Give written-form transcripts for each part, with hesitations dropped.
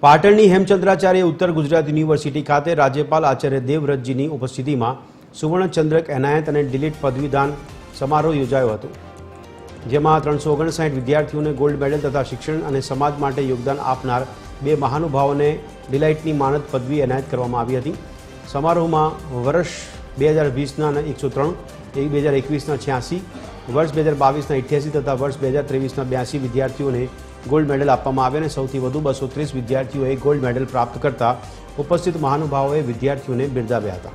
પાટણની હેમચંદ્રાચાર્ય ઉત્તર ગુજરાત યુનિવર્સિટી ખાતે રાજ્યપાલ આચાર્ય દેવવ્રતજીની ઉપસ્થિતિમાં સુવર્ણચંદ્રક એનાયત અને ડિલીટ પદવીદાન સમારોહ યોજાયો હતો, જેમાં 359 વિદ્યાર્થીઓને ગોલ્ડ મેડલ તથા શિક્ષણ અને સમાજ માટે યોગદાન આપનાર બે મહાનુભાવોને ડિલાઇટની માનદ પદવી એનાયત કરવામાં આવી હતી। સમારોહમાં વર્ષ 2020ના 103, 2021ના 86, વર્ષ 2022ના 88 તથા વર્ષ 2023ના 82 વિદ્યાર્થીઓને ગોલ્ડ મેડલ આપવામાં આવ્યા અને સૌથી વધુ 230 વિદ્યાર્થીઓએ ગોલ્ડ મેડલ પ્રાપ્ત કરતા ઉપસ્થિત મહાનુભાવોએ વિદ્યાર્થીઓને બિરદાવ્યા હતા।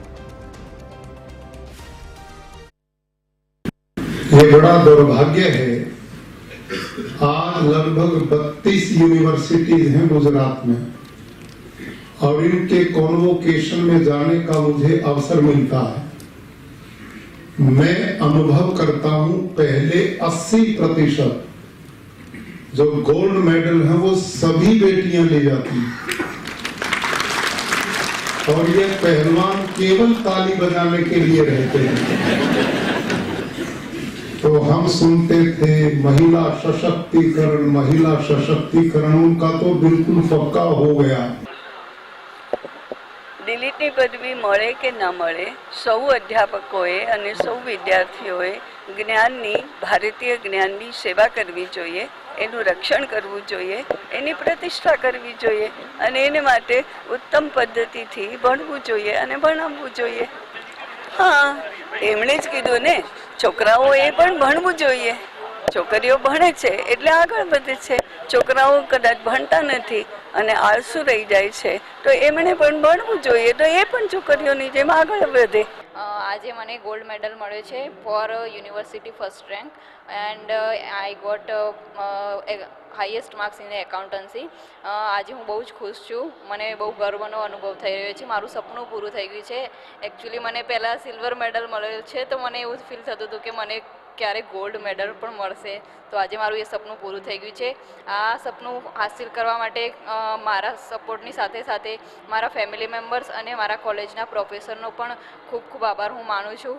ये बड़ा दुर्भाग्य है, आज लगभग 32 यूनिवर्सिटीज हैं गुजरात में और इनके कॉन्वोकेशन में जाने का मुझे अवसर मिलता है। मैं अनुभव करता हूं पहले 80% जो गोल्ड मेडल है वो सभी बेटियां ले जाती हैं और ये पहलवान केवल ताली बजाने के लिए रहते हैं। तो हम सुनते थे महिला सशक्तिकरण, उनका तो बिल्कुल पक्का हो गया। ડિલીટની પદવી મળે કે ના મળે, સૌ અધ્યાપકોએ અને સૌ વિદ્યાર્થીઓએ જ્ઞાનની, ભારતીય જ્ઞાનની સેવા કરવી જોઈએ, એનું રક્ષણ કરવું જોઈએ, એની પ્રતિષ્ઠા કરવી જોઈએ અને એને માટે ઉત્તમ પદ્ધતિથી ભણવું જોઈએ અને ભણાવવું જોઈએ। હા, એમણે જ કીધું ને, છોકરાઓએ પણ ભણવું જોઈએ। છોકરીઓ ભણે છે એટલે આગળ વધે છે, છોકરાઓ કદાચ ભણતા નથી અને આળસુ રહી જાય છે તો એમણે પણ ભણવું જોઈએ તો એ પણ છોકરીઓની જેમ આગળ વધે। આજે મને ગોલ્ડ મેડલ મળ્યો છે for university first rank and I got highest marks in accountancy. આજે હું બહુ જ ખુશ છું, મને બહુ ગર્વનો અનુભવ થઈ રહ્યો છે, મારું સપનું પૂરું થઈ ગયું છે। એકચ્યુઅલી મને પહેલાં સિલ્વર મેડલ મળ્યો છે તો મને એવું ફીલ થતું હતું કે મને ક્યારે ગોલ્ડ મેડલ પણ મળશે, તો આજે મારું એ સપનું પૂરું થઈ ગયું છે। આ સપનું હાસિલ કરવા માટે મારા સપોર્ટની સાથે સાથે મારા ફેમિલી મેમ્બર્સ અને મારા કોલેજના પ્રોફેસરનો પણ ખૂબ ખૂબ આભાર હું માનું છું।